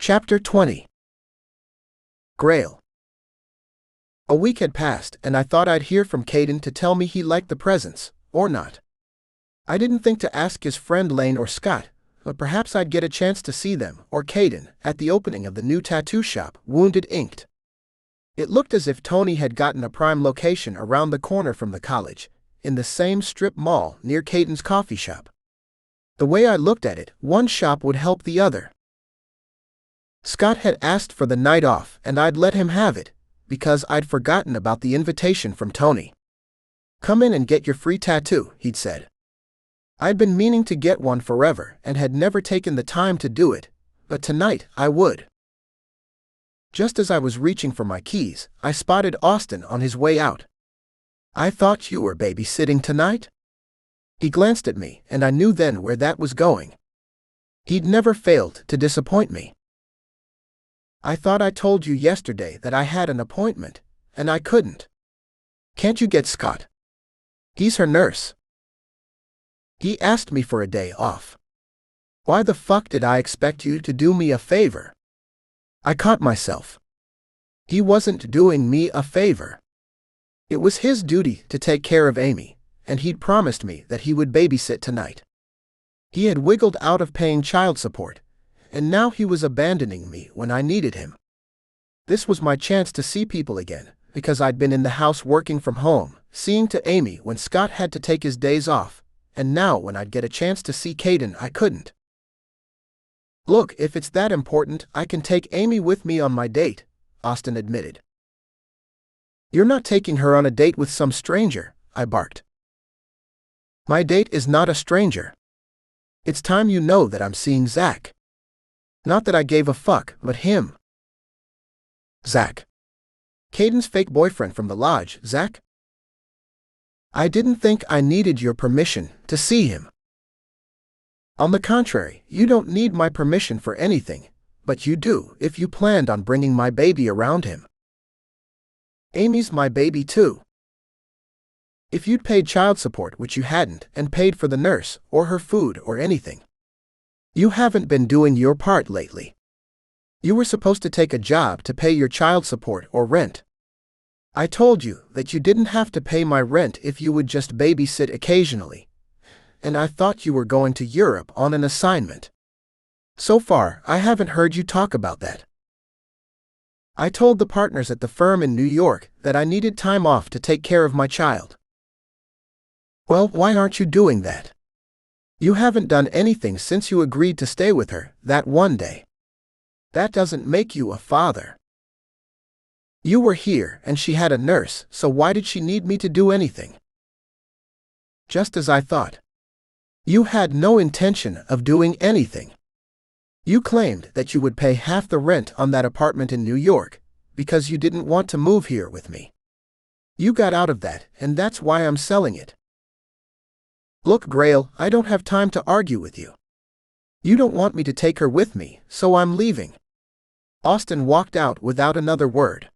Chapter 20. Grayle. A week had passed, and I thought I'd hear from Caden to tell me he liked the presents, or not. I didn't think to ask his friend Lane or Scott, but perhaps I'd get a chance to see them, or Caden, at the opening of the new tattoo shop, Wounded Inked. It looked as if Tony had gotten a prime location around the corner from the college, in the same strip mall near Caden's coffee shop. The way I looked at it, one shop would help the other. Scott had asked for the night off, and I'd let him have it, because I'd forgotten about the invitation from Tony. "Come in and get your free tattoo," he'd said. I'd been meaning to get one forever and had never taken the time to do it, but tonight I would. Just as I was reaching for my keys, I spotted Austin on his way out. "I thought you were babysitting tonight?" He glanced at me, and I knew then where that was going. He'd never failed to disappoint me. "I thought I told you yesterday that I had an appointment, and I couldn't. Can't you get Scott? He's her nurse. He asked me for a day off. Why the fuck did I expect you to do me a favor?" I caught myself. He wasn't doing me a favor. It was his duty to take care of Amy, and he'd promised me that he would babysit tonight. He had wiggled out of paying child support, and now he was abandoning me when I needed him. This was my chance to see people again, because I'd been in the house working from home, seeing to Amy when Scott had to take his days off, and now when I'd get a chance to see Caden I couldn't. "Look, if it's that important, I can take Amy with me on my date," Austin admitted. "You're not taking her on a date with some stranger," I barked. "My date is not a stranger. It's time you know that I'm seeing Zach. Not that I gave a fuck, but him." "Zach? Caden's fake boyfriend from the lodge, Zach?" "I didn't think I needed your permission to see him." "On the contrary, you don't need my permission for anything, but you do if you planned on bringing my baby around him." "Amy's my baby too. If you'd paid child support, which you hadn't, and paid for the nurse, or her food, or anything. You haven't been doing your part lately. You were supposed to take a job to pay your child support or rent. I told you that you didn't have to pay my rent if you would just babysit occasionally, and I thought you were going to Europe on an assignment. So far, I haven't heard you talk about that. I told the partners at the firm in New York that I needed time off to take care of my child. Well, why aren't you doing that? You haven't done anything since you agreed to stay with her that one day. That doesn't make you a father. You were here and she had a nurse, so why did she need me to do anything?" "Just as I thought. You had no intention of doing anything. You claimed that you would pay half the rent on that apartment in New York, because you didn't want to move here with me. You got out of that, and that's why I'm selling it. Look, Grayle, I don't have time to argue with you. You don't want me to take her with me, so I'm leaving." Austin walked out without another word.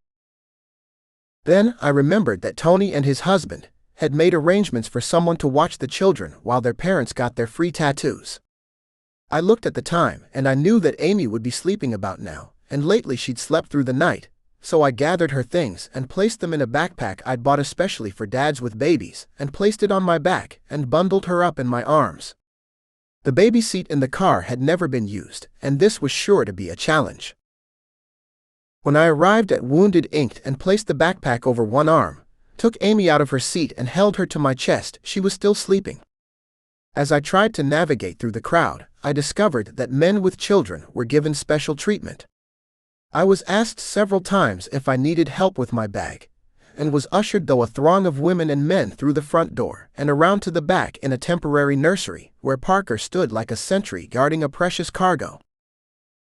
Then I remembered that Tony and his husband had made arrangements for someone to watch the children while their parents got their free tattoos. I looked at the time, and I knew that Amy would be sleeping about now, and lately she'd slept through the night, so I gathered her things and placed them in a backpack I'd bought especially for dads with babies, and placed it on my back and bundled her up in my arms. The baby seat in the car had never been used, and this was sure to be a challenge. When I arrived at Wounded Inked and placed the backpack over one arm, took Amy out of her seat and held her to my chest, she was still sleeping. As I tried to navigate through the crowd, I discovered that men with children were given special treatment. I was asked several times if I needed help with my bag, and was ushered through a throng of women and men through the front door and around to the back in a temporary nursery, where Parker stood like a sentry guarding a precious cargo.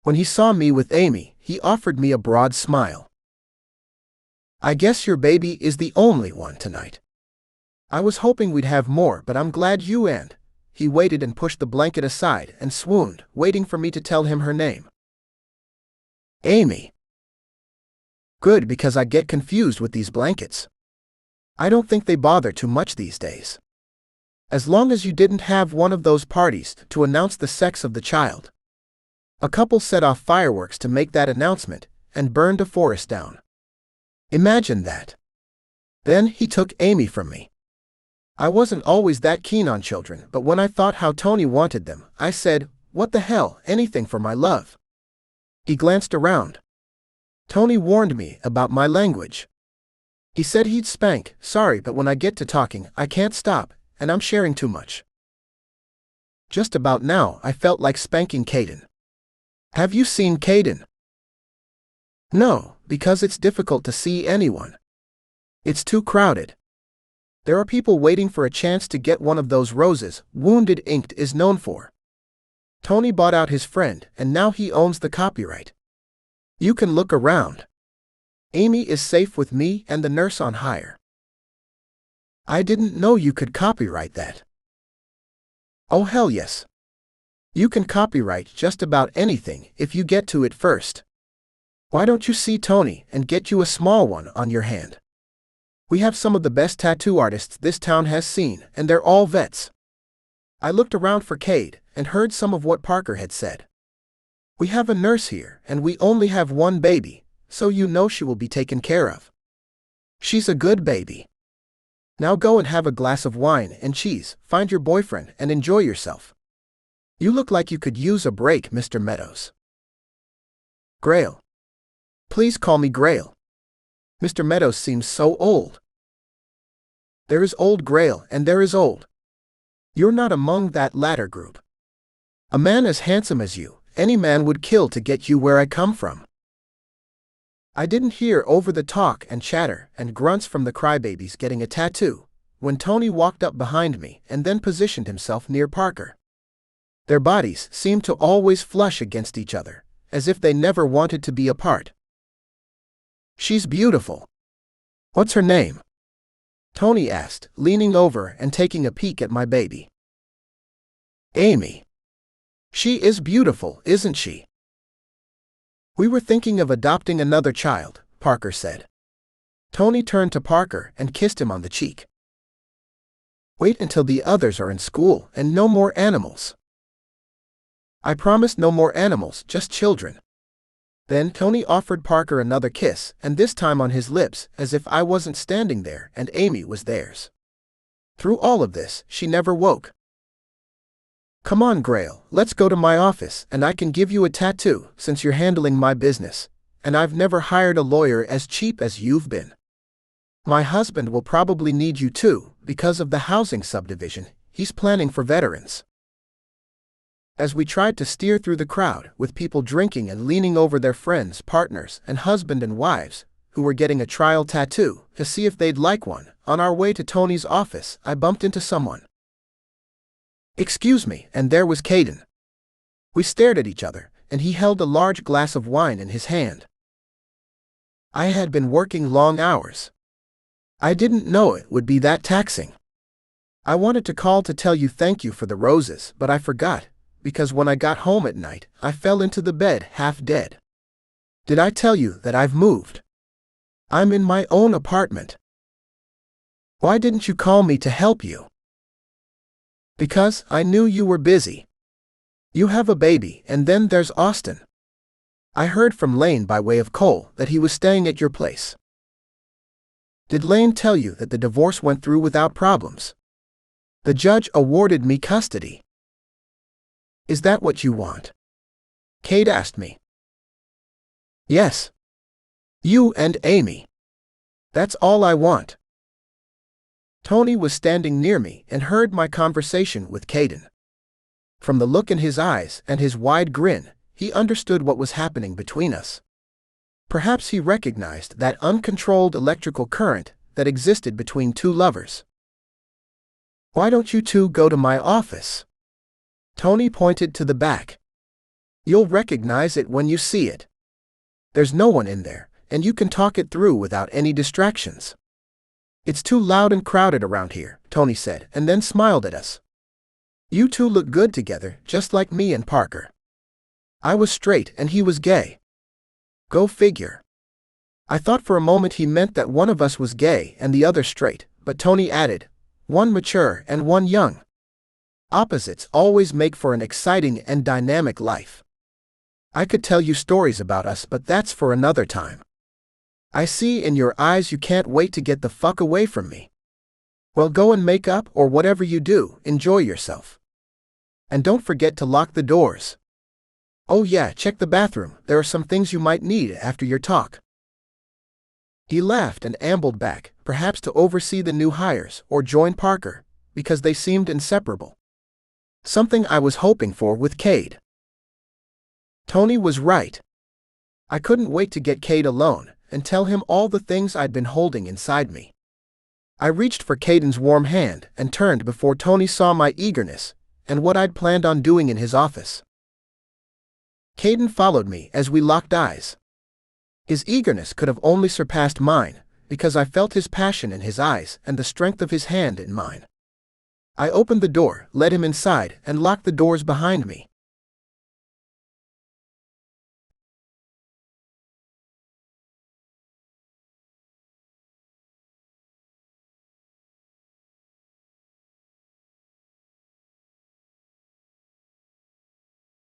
When he saw me with Amy, he offered me a broad smile. "I guess your baby is the only one tonight. I was hoping we'd have more, but I'm glad you and..." He waited and pushed the blanket aside and swooned, waiting for me to tell him her name. "Amy." "Good, because I get confused with these blankets. I don't think they bother too much these days. As long as you didn't have one of those parties to announce the sex of the child." A couple set off fireworks to make that announcement and burned a forest down. Imagine that. Then he took Amy from me. I wasn't always that keen on children, but when I thought how Tony wanted them, I said, "What the hell, anything for my love." He glanced around. Tony warned me about my language. He said he'd spank. Sorry, but when I get to talking, I can't stop, and I'm sharing too much. Just about now, I felt like spanking Caden. Have you seen Caden? No, because it's difficult to see anyone. It's too crowded. There are people waiting for a chance to get one of those roses Wounded Inked is known for. Tony bought out his friend, and now he owns the copyright. You can look around. Amy is safe with me and the nurse on hire. I didn't know you could copyright that. Oh hell yes. You can copyright just about anything if you get to it first. Why don't you see Tony and get you a small one on your hand? We have some of the best tattoo artists this town has seen, and they're all vets. I looked around for Cade and heard some of what Parker had said. We have a nurse here, and we only have one baby, so you know she will be taken care of. She's a good baby. Now go and have a glass of wine and cheese, find your boyfriend, and enjoy yourself. You look like you could use a break, Mr. Meadows. Grayle. Please call me Grayle. Mr. Meadows seems so old. There is old Grayle and there is old. You're not among that latter group. A man as handsome as you, any man would kill to get you where I come from. I didn't hear over the talk and chatter and grunts from the crybabies getting a tattoo when Tony walked up behind me and then positioned himself near Parker. Their bodies seemed to always flush against each other, as if they never wanted to be apart. She's beautiful. What's her name? Tony asked, leaning over and taking a peek at my baby. Amy. She is beautiful, isn't she? We were thinking of adopting another child, Parker said. Tony turned to Parker and kissed him on the cheek. Wait until the others are in school and no more animals. I promised no more animals, just children. Then Tony offered Parker another kiss, and this time on his lips, as if I wasn't standing there and Amy was theirs. Through all of this, she never woke. Come on, Grayle, let's go to my office, and I can give you a tattoo, since you're handling my business, and I've never hired a lawyer as cheap as you've been. My husband will probably need you too, because of the housing subdivision he's planning for veterans. As we tried to steer through the crowd, with people drinking and leaning over their friends, partners, and husband and wives, who were getting a trial tattoo, to see if they'd like one, on our way to Tony's office, I bumped into someone. Excuse me, and there was Caden. We stared at each other, and he held a large glass of wine in his hand. I had been working long hours. I didn't know it would be that taxing. I wanted to call to tell you thank you for the roses, but I forgot. Because when I got home at night, I fell into the bed half dead. Did I tell you that I've moved? I'm in my own apartment. Why didn't you call me to help you? Because I knew you were busy. You have a baby, and then there's Austin. I heard from Lane by way of Cole that he was staying at your place. Did Lane tell you that the divorce went through without problems? The judge awarded me custody. Is that what you want? Cade asked me. Yes. You and Amy. That's all I want. Tony was standing near me and heard my conversation with Caden. From the look in his eyes and his wide grin, he understood what was happening between us. Perhaps he recognized that uncontrolled electrical current that existed between two lovers. Why don't you two go to my office? Tony pointed to the back. You'll recognize it when you see it. There's no one in there, and you can talk it through without any distractions. It's too loud and crowded around here, Tony said, and then smiled at us. You two look good together, just like me and Parker. I was straight and he was gay. Go figure. I thought for a moment he meant that one of us was gay and the other straight, but Tony added, one mature and one young. Opposites always make for an exciting and dynamic life. I could tell you stories about us, but that's for another time. I see in your eyes you can't wait to get the fuck away from me. Well, go and make up, or whatever you do, enjoy yourself. And don't forget to lock the doors. Oh yeah, check the bathroom, there are some things you might need after your talk. He laughed and ambled back, perhaps to oversee the new hires or join Parker, because they seemed inseparable. Something I was hoping for with Cade. Tony was right. I couldn't wait to get Cade alone and tell him all the things I'd been holding inside me. I reached for Caden's warm hand and turned before Tony saw my eagerness and what I'd planned on doing in his office. Caden followed me as we locked eyes. His eagerness could have only surpassed mine, because I felt his passion in his eyes and the strength of his hand in mine. I opened the door, led him inside, and locked the doors behind me.